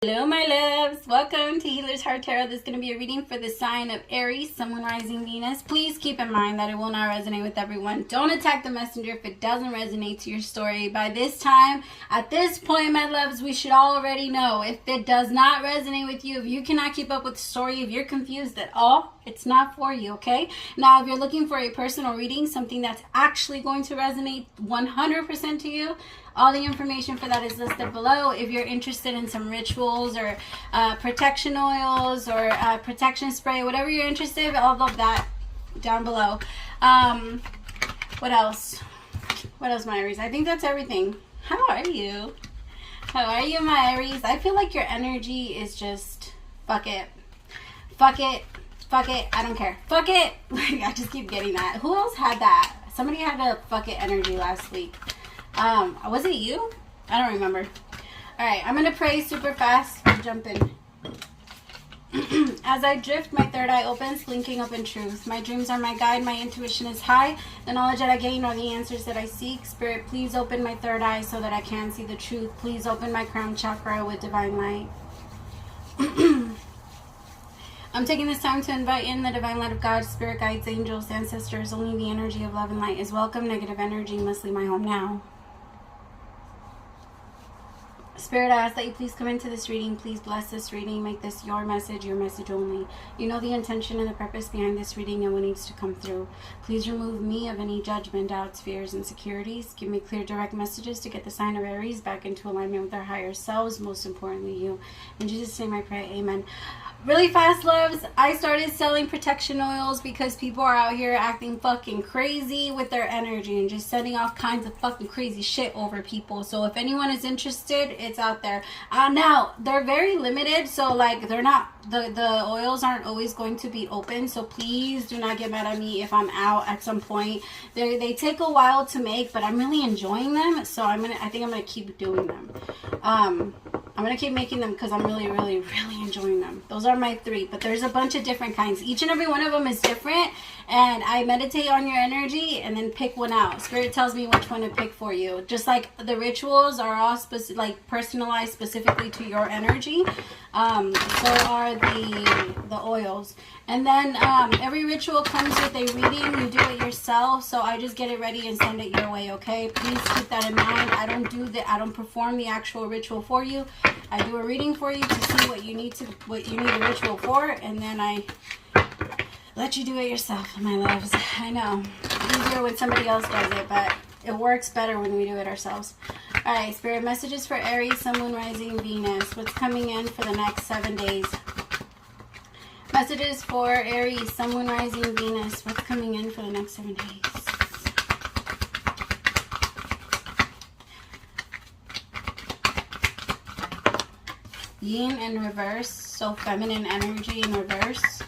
Hello my loves, welcome to Healer's Heart Tarot. This is going to be a reading for the sign of Aries, Sun, Moon, Rising, Venus. Please keep in mind that it will not resonate with everyone. Don't attack the messenger if it doesn't resonate to your story. By this time, at this point my loves, we should already know if it does not resonate with you, if you cannot keep up with the story, if you're confused at all, it's not for you, okay? Now, if you're looking for a personal reading, something that's actually going to resonate 100% to you, all the information for that is listed below. If you're interested in some rituals or protection oils or protection spray, whatever you're interested in, all of that down below. What else? What else, my Aries? I think that's everything. How are you? How are you, my Aries? I feel like your energy is just, fuck it. Fuck it. Fuck it. I don't care. Fuck it. I just keep getting that. Who else had that? Somebody had a fuck it energy last week. Was it you? I don't remember. Alright, I'm going to pray super fast. Jump in. As I drift, my third eye opens, linking up in truth. My dreams are my guide. My intuition is high. The knowledge that I gain are the answers that I seek. Spirit, please open my third eye so that I can see the truth. Please open my crown chakra with divine light. I'm taking this time to invite in the divine light of God, spirit guides, angels, ancestors. Only the energy of love and light is welcome. Negative energy must leave my home now. Spirit, I ask that you please come into this reading. Please bless this reading. Make this your message only. You know the intention and the purpose behind this reading and what needs to come through. Please remove me of any judgment, doubts, fears, insecurities. Give me clear, direct messages to get the sign of Aries back into alignment with our higher selves. Most importantly, you. In Jesus' name I pray, amen. Really fast, loves, I started selling protection oils because people are out here acting fucking crazy with their energy and just sending off kinds of fucking crazy shit over people. So if anyone is interested, it's out there. Now, they're very limited, so like they're not, the oils aren't always going to be open, so please do not get mad at me if I'm out at some point. They take a while to make, but I'm really enjoying them, so I think I'm gonna keep doing them. I'm gonna keep making them because I'm really enjoying them. Those are my 3, but there's a bunch of different kinds. Each and every one of them is different, and I meditate on your energy and then pick one out. Spirit tells me which one to pick for you. Just like the rituals are all like personalized specifically to your energy, so are the oils. And then every ritual comes with a reading. You do it yourself, so I just get it ready and send it your way, okay? Please keep that in mind. I don't perform the actual ritual for you. I do a reading for you to see what you need the ritual for, and then I let you do it yourself, my loves. I know, easier when somebody else does it, but it works better when we do it ourselves. All right, Spirit, messages for Aries, Sun, Moon, Rising, Venus. What's coming in for the next 7 days? Messages for Aries, Sun, Moon, Rising, Venus. What's coming in for the next 7 days? Yin in reverse, so feminine energy in reverse.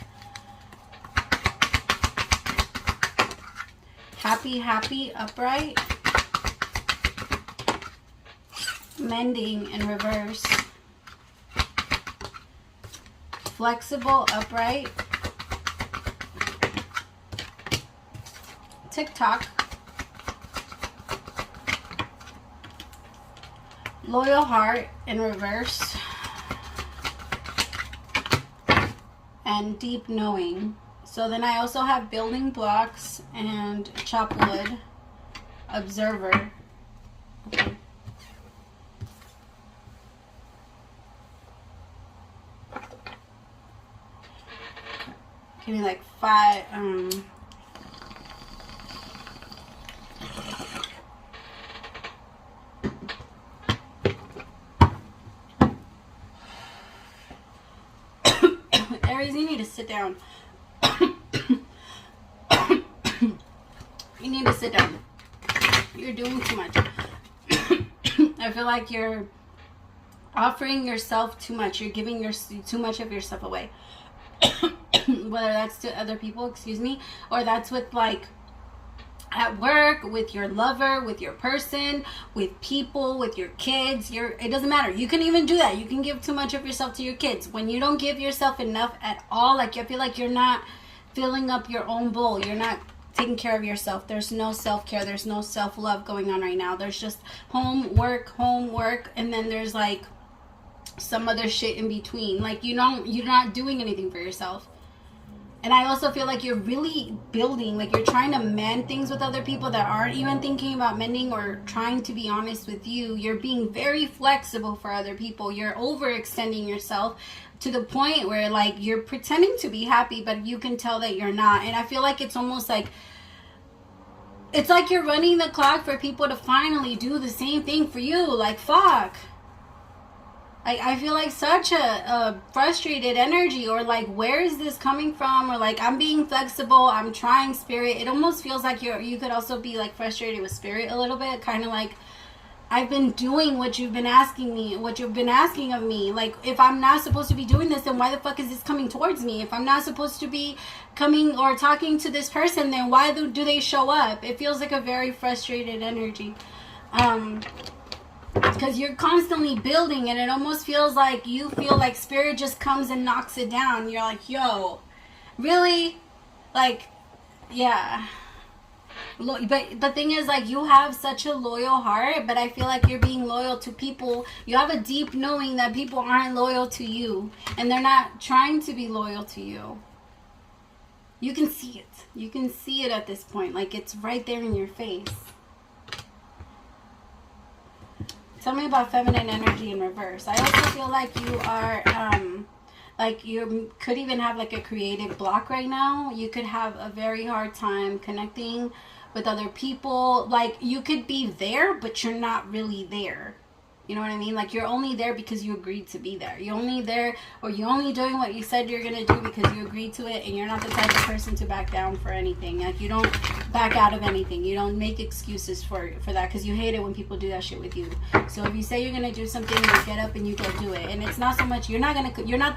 Happy, upright. Mending in reverse. Flexible, upright. TikTok. Loyal heart in reverse. And deep knowing. So then I also have building blocks and chop wood. Observer. Okay. Give me like 5. Aries, you need to sit down. You need to sit down. You're doing too much. I feel like you're offering yourself too much. You're giving too much of yourself away. Whether that's to other people, excuse me, or that's with like at work, with your lover, with your person, with people, with your kids. It doesn't matter. You can even do that. You can give too much of yourself to your kids. When you don't give yourself enough at all, like I feel like you're not filling up your own bowl. You're not taking care of yourself. There's no self-care. There's no self-love going on right now. There's just home, work, and then there's like some other shit in between. Like, you're not doing anything for yourself. And I also feel like you're really building, like you're trying to mend things with other people that aren't even thinking about mending or trying to be honest with you. You're being very flexible for other people. You're overextending yourself to the point where, like, you're pretending to be happy, but you can tell that you're not. And I feel like it's almost like, it's like you're running the clock for people to finally do the same thing for you. Like, fuck. I feel like such a frustrated energy, or like, where is this coming from? Or like, I'm being flexible, I'm trying, Spirit. It almost feels like you could also be like frustrated with Spirit a little bit, kind of like, I've been doing what you've been asking me, what you've been asking of me. Like, if I'm not supposed to be doing this, then why the fuck is this coming towards me? If I'm not supposed to be coming or talking to this person, then why do they show up? It feels like a very frustrated energy. Because you're constantly building, and it almost feels like you feel like Spirit just comes and knocks it down. You're like, yo, really? Like, yeah. But the thing is, like, you have such a loyal heart, but I feel like you're being loyal to people. You have a deep knowing that people aren't loyal to you, and they're not trying to be loyal to you. You can see it. You can see it at this point. Like, it's right there in your face. Tell me about feminine energy in reverse. I also feel like you are, like, you could even have like a creative block right now. You could have a very hard time connecting with other people. Like, you could be there, but you're not really there. You know what I mean? Like, you're only there because you agreed to be there. You're only there, or you're only doing what you said you're going to do because you agreed to it, and you're not the type of person to back down for anything. Like, you don't back out of anything. You don't make excuses for that, because you hate it when people do that shit with you. So if you say you're going to do something, you get up and you go do it. And it's not so much, you're not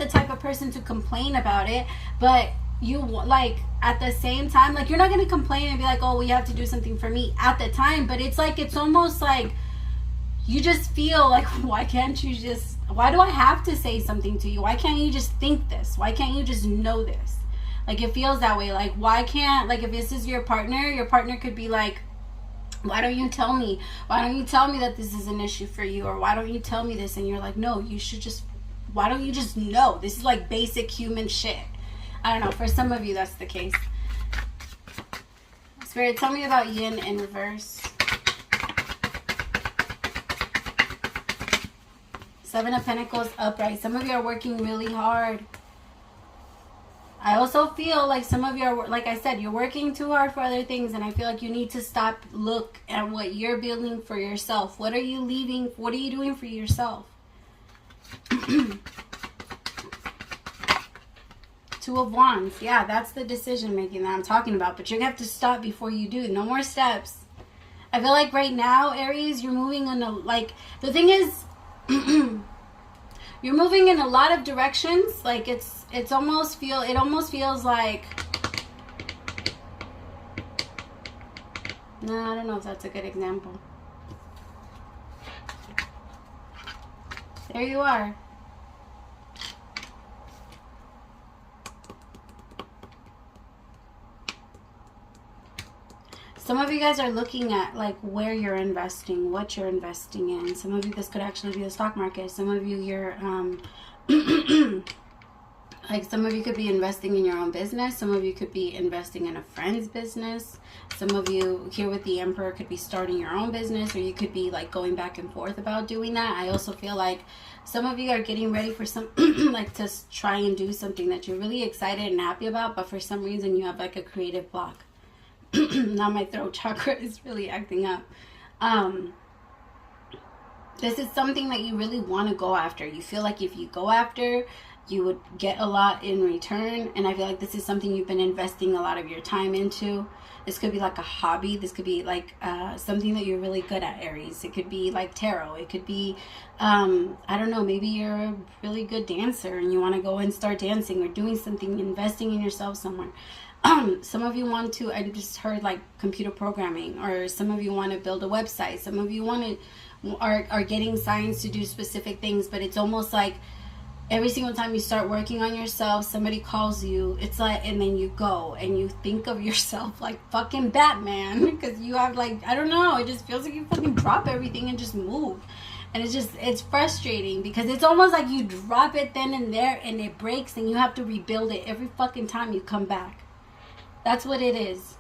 the type of person to complain about it, but you, like, at the same time, like, you're not going to complain and be like, oh, well, you have to do something for me at the time. But it's like, it's almost like, you just feel like, why can't you just, why do I have to say something to you? Why can't you just think this? Why can't you just know this? Like, it feels that way. Like, why can't, like, if this is your partner could be like, why don't you tell me? Why don't you tell me that this is an issue for you? Or why don't you tell me this? And you're like, no, you should just, why don't you just know? This is like basic human shit. I don't know. For some of you, that's the case. Spirit, tell me about yin in reverse. Seven of Pentacles upright. Some of you are working really hard. I also feel like some of you are, like I said, you're working too hard for other things, and I feel like you need to stop, look at what you're building for yourself. What are you leaving? What are you doing for yourself? Two of Wands. Yeah, that's the decision making that I'm talking about, but you have to stop before you do. No more steps. I feel like right now, Aries, you're moving on a, like, the thing is, you're moving in a lot of directions. Like, it almost feels like, no, I don't know if that's a good example. There you are. Some of you guys are looking at, like, where you're investing, what you're investing in. Some of you, this could actually be the stock market. Some of you, you're, like, some of you could be investing in your own business. Some of you could be investing in a friend's business. Some of you here with the Emperor could be starting your own business, or you could be, like, going back and forth about doing that. I also feel like some of you are getting ready for some, like, to try and do something that you're really excited and happy about, but for some reason you have, like, a creative block. Now my throat chakra is really acting up. This is something that you really want to go after. You feel like if you go after, you would get a lot in return. And I feel like this is something you've been investing a lot of your time into. This could be like a hobby. This could be like something that you're really good at, Aries. It could be like tarot. It could be, I don't know, maybe you're a really good dancer and you want to go and start dancing or doing something, investing in yourself somewhere. Some of you want to, I just heard, like, computer programming, or some of you want to build a website. Some of you are getting signs to do specific things, but it's almost like every single time you start working on yourself, somebody calls you. It's like, and then you go and you think of yourself like fucking Batman, because you have, like, I don't know, it just feels like you fucking drop everything and just move. And it's frustrating because it's almost like you drop it then and there and it breaks and you have to rebuild it every fucking time you come back. That's what it is.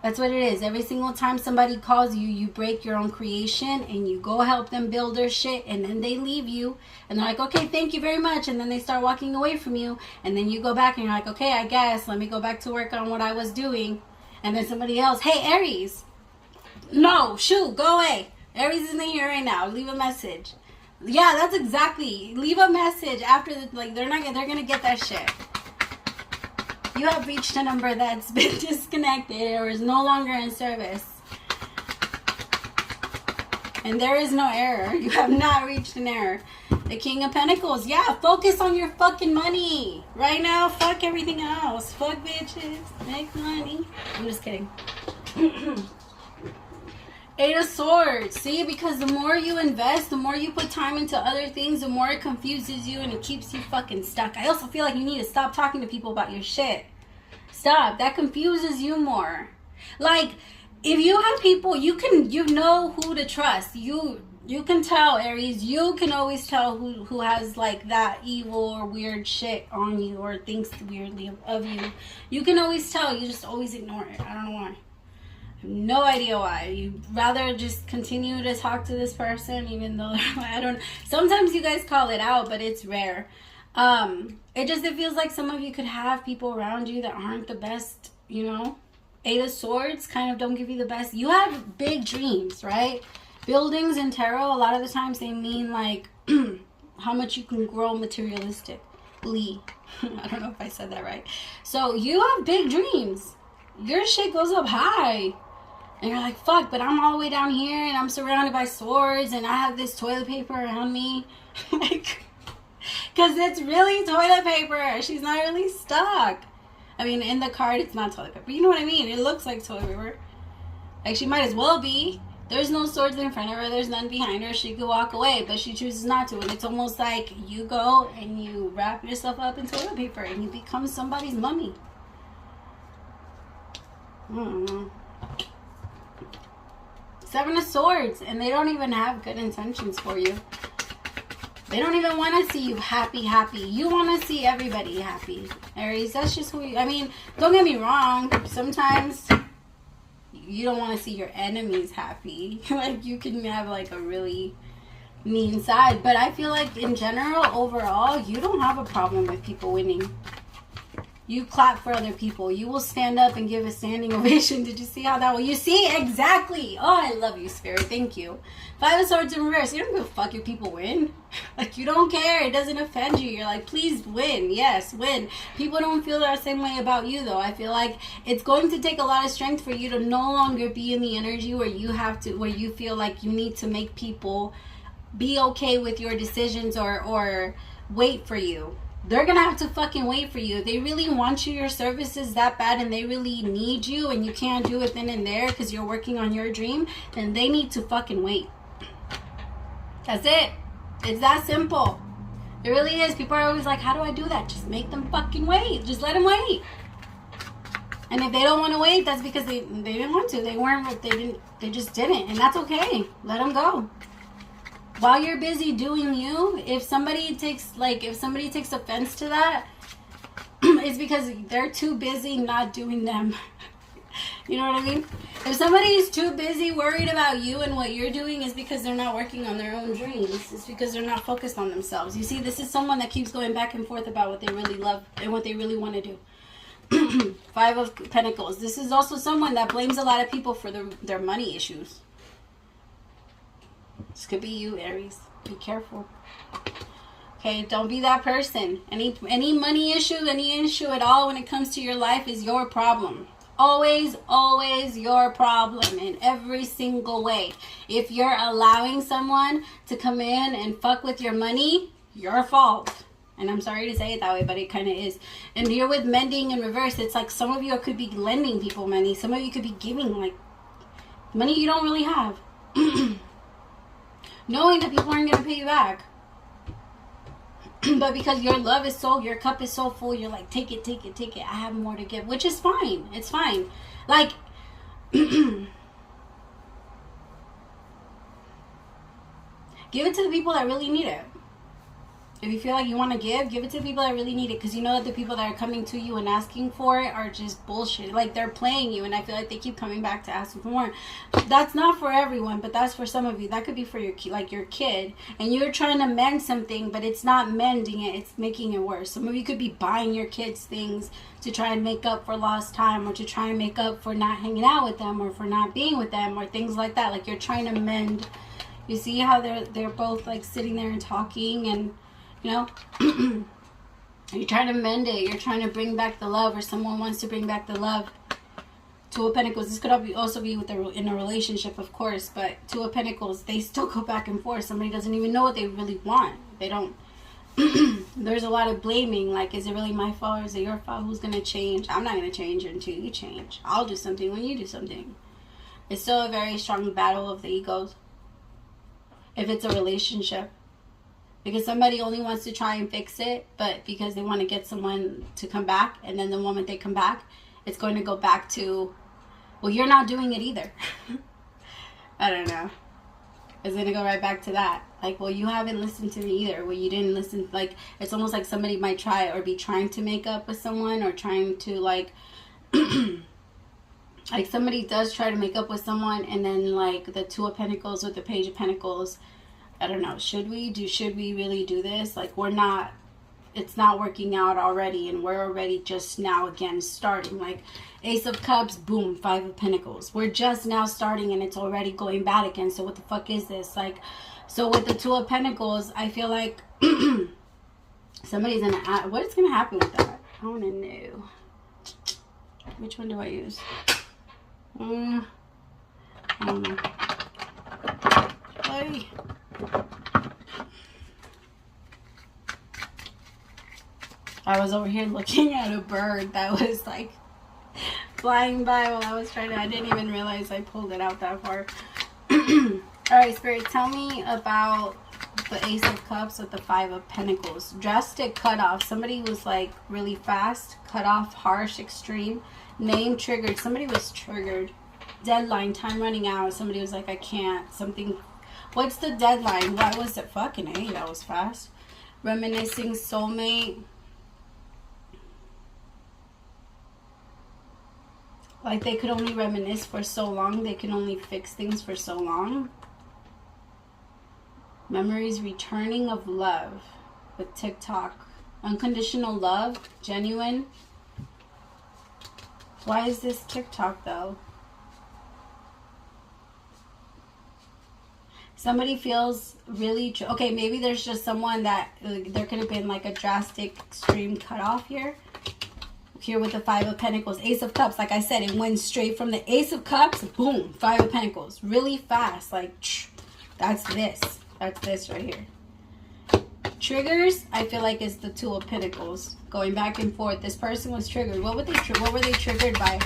That's what it is. Every single time somebody calls you, you break your own creation and you go help them build their shit, and then they leave you and they're like, okay, thank you very much. And then they start walking away from you, and then you go back and you're like, okay, I guess let me go back to work on what I was doing. And then somebody else, hey, Aries, no, shoot, go away. Aries isn't here right now. Leave a message. Yeah, that's exactly. Leave a message after the, like, they're gonna get that shit. You have reached a number that's been disconnected or is no longer in service. And there is no error. You have not reached an error. The King of Pentacles. Yeah, focus on your fucking money. Right now, fuck everything else. Fuck bitches. Make money. I'm just kidding. Eight of Swords. See, because the more you invest, the more you put time into other things, the more it confuses you and it keeps you fucking stuck. I also feel like you need to stop talking to people about your shit. Stop. That confuses you more. Like, if you have people, you know who to trust. You can tell, Aries, you can always tell who has like that evil or weird shit on you or thinks weirdly of you. You can always tell. You just always ignore it. I don't know why. No idea why. You'd rather just continue to talk to this person even though I don't. Sometimes you guys call it out, but it's rare. It feels like some of you could have people around you that aren't the best, you know. Eight of Swords kind of don't give you the best. You have big dreams, right? Buildings in tarot, a lot of the times they mean like how much you can grow materialistically. I don't know if I said that right. So you have big dreams. Your shit goes up high. And you're like, fuck, but I'm all the way down here and I'm surrounded by swords and I have this toilet paper around me. Like, because it's really toilet paper. She's not really stuck. I mean, in the card, it's not toilet paper. You know what I mean? It looks like toilet paper. Like, she might as well be. There's no swords in front of her. There's none behind her. She could walk away, but she chooses not to. And it's almost like you go and you wrap yourself up in toilet paper and you become somebody's mummy. I don't know. Seven of Swords, and they don't even have good intentions for you. They don't even want to see you happy. You want to see everybody happy, Aries. That's just who you, I mean, don't get me wrong. Sometimes you don't want to see your enemies happy. Like, you can have like a really mean side, but I feel like in general, overall, you don't have a problem with people winning. You clap for other people. You will stand up and give a standing ovation. Did you see how that was? You see? Exactly. Oh, I love you, Spirit. Thank you. Five of Swords in reverse. You don't give a fuck if people win. Like, you don't care. It doesn't offend you. You're like, please win. Yes, win. People don't feel that same way about you, though. I feel like it's going to take a lot of strength for you to no longer be in the energy where you have to, where you feel like you need to make people be okay with your decisions or wait for you. They're going to have to fucking wait for you. If they really want your services that bad and they really need you and you can't do it then and there because you're working on your dream, then they need to fucking wait. That's it. It's that simple. It really is. People are always like, how do I do that? Just make them fucking wait. Just let them wait. And if they don't want to wait, that's because they didn't want to. They just didn't. And that's okay. Let them go. While you're busy doing you, if somebody takes offense to that, it's because they're too busy not doing them. You know what I mean? If somebody is too busy worried about you and what you're doing, is because they're not working on their own dreams. It's because they're not focused on themselves. You see, this is someone that keeps going back and forth about what they really love and what they really want to do. Five of Pentacles. This is also someone that blames a lot of people for their money issues. This could be you, Aries. Be careful. Okay, don't be that person. Any money issue, any issue at all when it comes to your life is your problem. Always, always your problem in every single way. If you're allowing someone to come in and fuck with your money, your fault. And I'm sorry to say it that way, but it kind of is. And here with mending in reverse, it's like some of you could be lending people money. Some of you could be giving like money you don't really have. Knowing that people aren't going to pay you back. But because your love is so, your cup is so full, you're like, take it, take it, take it. I have more to give, which is fine. It's fine. Like, Give it to the people that really need it. If you feel like you want to give it to the people that really need it, because you know that the people that are coming to you and asking for it are just bullshit. Like, they're playing you, and I feel like they keep coming back to asking for more. That's not for everyone, but that's for some of you. That could be for your kid, and you're trying to mend something, but it's not mending it, it's making it worse. Some of you could be buying your kids things to try and make up for lost time, or to try and make up for not hanging out with them, or for not being with them, or things like that. Like, you're trying to mend. You see how they're both like sitting there and talking, and you know, you're trying to mend it. You're trying to bring back the love, or someone wants to bring back the love. Two of Pentacles. This could also be in a relationship, of course, but Two of Pentacles, they still go back and forth. Somebody doesn't even know what they really want. They don't. There's a lot of blaming. Like, is it really my fault, or is it your fault? Who's going to change? I'm not going to change until you change. I'll do something when you do something. It's still a very strong battle of the egos. If it's a relationship. Because somebody only wants to try and fix it, but because they want to get someone to come back, and then the moment they come back, it's going to go back to, well, you're not doing it either. I don't know. It's going to go right back to that. Like, well, you haven't listened to me either. Well, you didn't listen. Like, it's almost like somebody might try or be trying to make up with someone, or trying to, like, like somebody does try to make up with someone, and then, like, the Two of Pentacles with the Page of Pentacles, I don't know, should we really do this? Like, it's not working out already, and we're already just now again starting. Like, Ace of Cups, boom, Five of Pentacles. We're just now starting, and it's already going bad again. So what the fuck is this? Like, so with the Two of Pentacles, I feel like somebody's gonna ask, what is gonna happen with that? I wanna know. Which one do I use? I don't know. Hey. I was over here looking at a bird that was like flying by while I was trying to, I didn't even realize I pulled it out that far. Alright, Spirit, tell me about the Ace of Cups with the Five of Pentacles. Drastic cutoff. Somebody was like really fast, cut off, harsh, extreme. Name triggered. Somebody was triggered. Deadline, time running out. Somebody was like, I can't. Something. What's the deadline? Why was it fucking A? That was fast. Reminiscing, soulmate. Like, they could only reminisce for so long. They can only fix things for so long. Memories returning of love with TikTok. Unconditional love. Genuine. Why is this TikTok though? Somebody feels really... Okay, maybe there's just someone that... there could have been like a drastic, extreme cutoff here. Here with the Five of Pentacles. Ace of Cups, like I said, it went straight from the Ace of Cups, boom, Five of Pentacles. Really fast, like, that's this. That's this right here. Triggers, I feel like is the Two of Pentacles. Going back and forth. This person was triggered. What were they triggered by?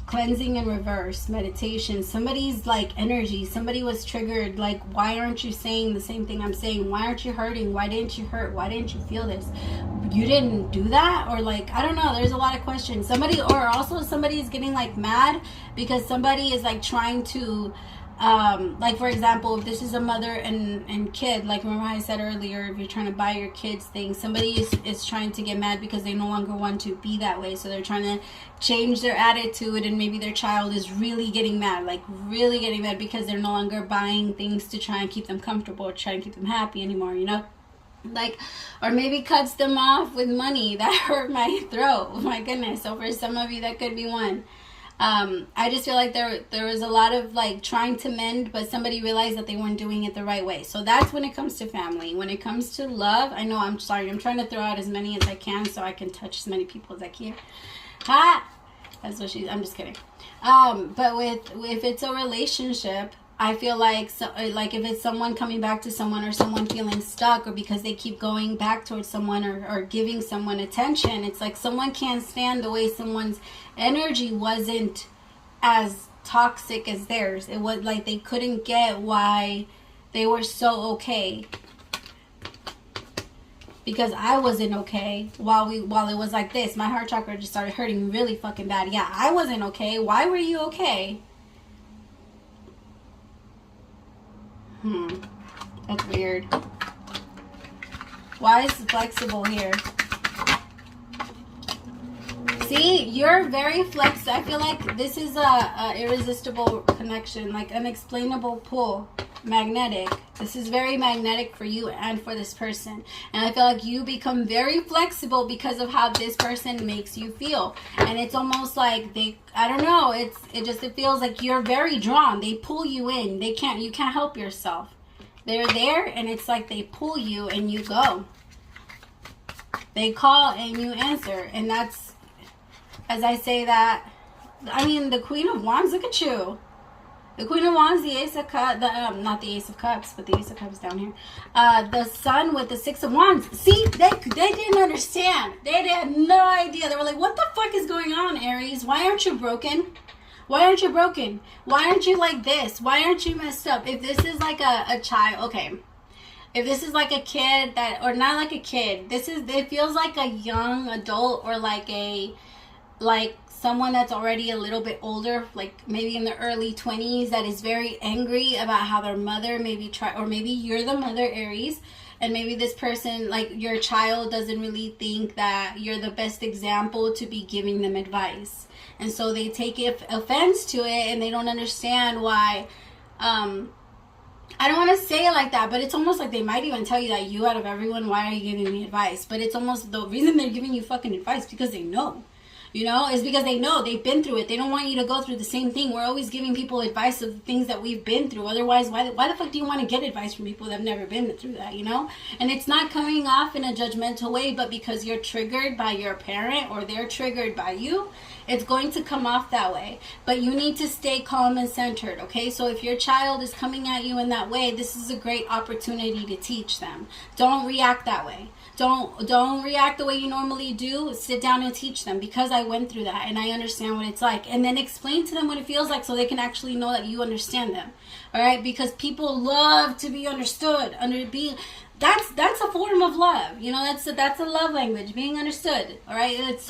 Cleansing in reverse, meditation, somebody's like energy, somebody was triggered, like, why aren't you saying the same thing I'm saying? Why aren't you hurting? Why didn't you hurt? Why didn't you feel this? You didn't do that? Or like, I don't know, there's a lot of questions. Somebody, or also somebody is getting like mad because somebody is like trying to like, for example, if this is a mother and kid, like remember I said earlier, if you're trying to buy your kids things, somebody is trying to get mad because they no longer want to be that way, so they're trying to change their attitude, and maybe their child is really getting mad, like really getting mad because they're no longer buying things to try and keep them comfortable or try and keep them happy anymore, you know, like, or maybe cuts them off with money. That hurt my throat. Oh my goodness. So for some of you, that could be one. I just feel like there was a lot of like trying to mend, but somebody realized that they weren't doing it the right way. So that's when it comes to family. When it comes to love, I know, I'm sorry, I'm trying to throw out as many as I can so I can touch as many people as I can. Ha! That's what I'm just kidding. But if it's a relationship, I feel like, like if it's someone coming back to someone, or someone feeling stuck, or because they keep going back towards someone, or giving someone attention, it's like someone can't stand the way someone's energy wasn't as toxic as theirs. It was like they couldn't get why they were so okay. Because I wasn't okay while it was like this. My heart chakra just started hurting really fucking bad. Yeah, I wasn't okay. Why were you okay? That's weird. Why is flexible here? See, you're very flexible. I feel like this is a irresistible connection, like unexplainable pull, magnetic. This is very magnetic for you and for this person. And I feel like you become very flexible because of how this person makes you feel. And it's almost like I don't know, it feels like you're very drawn. They pull you in. You can't help yourself. They're there and it's like they pull you and you go. They call and you answer. And that's, as I say that, I mean, the Queen of Wands, look at you. The Queen of Wands, the Ace of Cups, not the Ace of Cups, but the Ace of Cups down here. The Sun with the Six of Wands. See, they didn't understand. They had no idea. They were like, what the fuck is going on, Aries? Why aren't you broken? Why aren't you broken? Why aren't you like this? Why aren't you messed up? If this is like a child, okay. If this is like a kid or not like a kid, it feels like a young adult or like someone that's already a little bit older, like maybe in the early 20s, that is very angry about how their mother or maybe you're the mother, Aries, and maybe this person, like your child, doesn't really think that you're the best example to be giving them advice. And so they take offense to it and they don't understand why. I don't want to say it like that, but it's almost like they might even tell you that you, out of everyone, why are you giving me advice? But it's almost the reason they're giving you fucking advice because they know. You know, it's because they know they've been through it. They don't want you to go through the same thing. We're always giving people advice of the things that we've been through. Otherwise, why the fuck do you want to get advice from people that have never been through that, you know? And it's not coming off in a judgmental way, but because you're triggered by your parent or they're triggered by you, it's going to come off that way. But you need to stay calm and centered, okay? So if your child is coming at you in that way, this is a great opportunity to teach them. Don't react that way. Don't react the way you normally do. Sit down and teach them, because I went through that and I understand what it's like. And then explain to them what it feels like so they can actually know that you understand them. All right? Because people love to be understood. That's a form of love. You know, that's a love language, being understood. All right? It's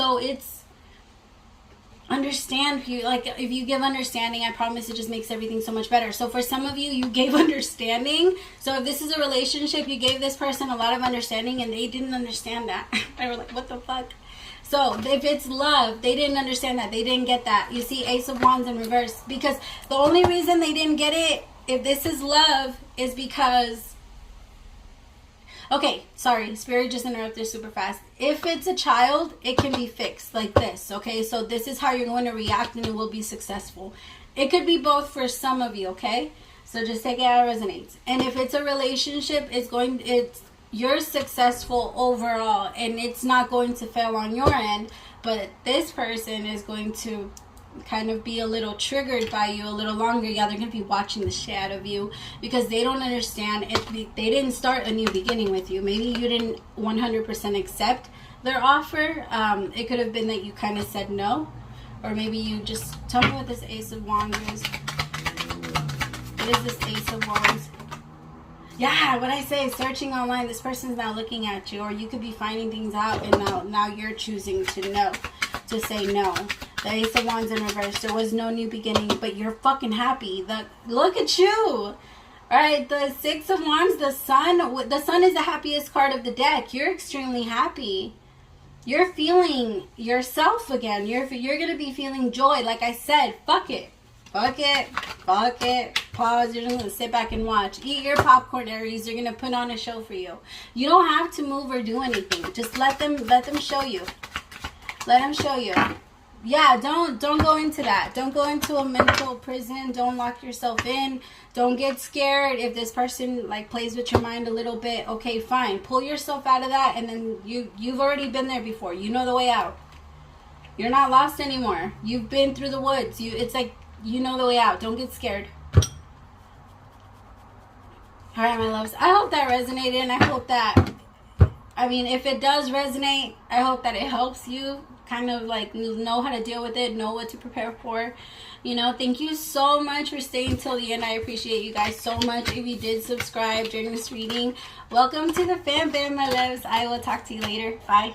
understand. If you give understanding, I promise it just makes everything so much better. So for some of you, you gave understanding. So if this is a relationship, you gave this person a lot of understanding and they didn't understand that. They were like, what the fuck? So if it's love, they didn't understand that. They didn't get that. You see Ace of Wands in reverse, because the only reason they didn't get it, if this is love, is because, okay, sorry, Spirit just interrupted super fast. If it's a child, it can be fixed like this, okay? So this is how you're going to react and it will be successful. It could be both for some of you, okay? So just take it how it resonates. And if it's a relationship, you're successful overall and it's not going to fail on your end, but this person is going to kind of be a little triggered by you a little longer. Yeah, they're going to be watching the shit out of you because they don't understand. They didn't start a new beginning with you. Maybe you didn't 100% accept their offer. It could have been that you kind of said no, or maybe you just, tell me what this Ace of Wands is. What is this Ace of Wands? Yeah, what I say, searching online, this person's now looking at you, or you could be finding things out and now you're choosing to say no. The Ace of Wands in reverse. There was no new beginning, but you're fucking happy. Look at you. All right, the Six of Wands, the Sun. The Sun is the happiest card of the deck. You're extremely happy. You're feeling yourself again. You're going to be feeling joy. Like I said, fuck it. Fuck it. Fuck it. Pause. You're just going to sit back and watch. Eat your popcorn, Aries. They're going to put on a show for you. You don't have to move or do anything. Just let them show you. Let them show you. Yeah, don't go into that. Don't go into a mental prison. Don't lock yourself in. Don't get scared if this person like plays with your mind a little bit. Okay, fine. Pull yourself out of that, and then you've already been there before. You know the way out. You're not lost anymore. You've been through the woods. It's like you know the way out. Don't get scared. All right, my loves. I hope that resonated, and I hope that, I mean, if it does resonate, I hope that it helps you kind of like know how to deal with it, know what to prepare for. You know, thank you so much for staying till the end. I appreciate you guys so much. If you did subscribe during this reading, welcome to the fam bam, my loves. I will talk to you later. Bye.